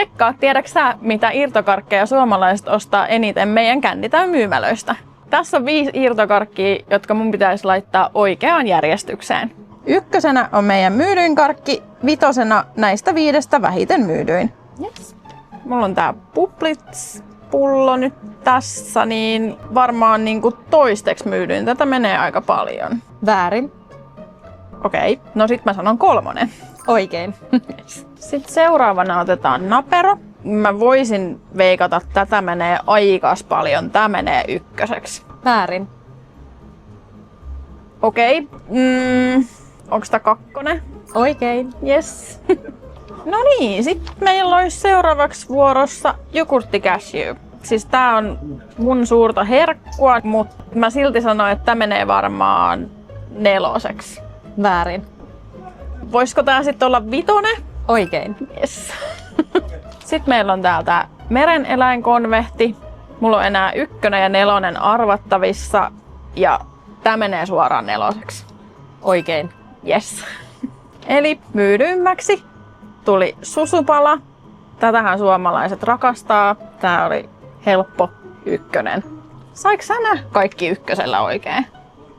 Tsekkaa, tiedätkö sä, mitä irtokarkkeja suomalaiset ostaa eniten meidän Candytown-myymälöistä? Tässä on 5 irtokarkkia, jotka mun pitäisi laittaa oikeaan järjestykseen. 1 on meidän myydyin karkki, 5 näistä 5 vähiten myydyin. Yes. Mulla on tää Publitz-pullo nyt tässä, niin varmaan niinku toisteksi myydyin. Tätä menee aika paljon. Väärin. Okei, no sit mä sanon 3. Oikein. Sitten seuraavana otetaan Napero. Mä voisin veikata, että tätä menee aikas paljon. Tää menee 1. Väärin. Okei. Onks tää 2? Oikein. Yes. No niin, sit meillä olisi seuraavaksi vuorossa jogurtti cashew. Siis tää on mun suurta herkkua, mutta mä silti sanoin, että tää menee varmaan 4. Väärin. Voisiko tää sitten olla 5? Oikein. Yes. Sitten meillä on täältä mereneläinkonvehti. Mulla on enää 1 ja 4 arvattavissa ja tää menee suoraan 4. Oikein. Yes. Eli myydyimmäksi tuli susupala. Tätähän suomalaiset rakastaa. Tää oli helppo 1. Saiko sä nää kaikki 1 oikein?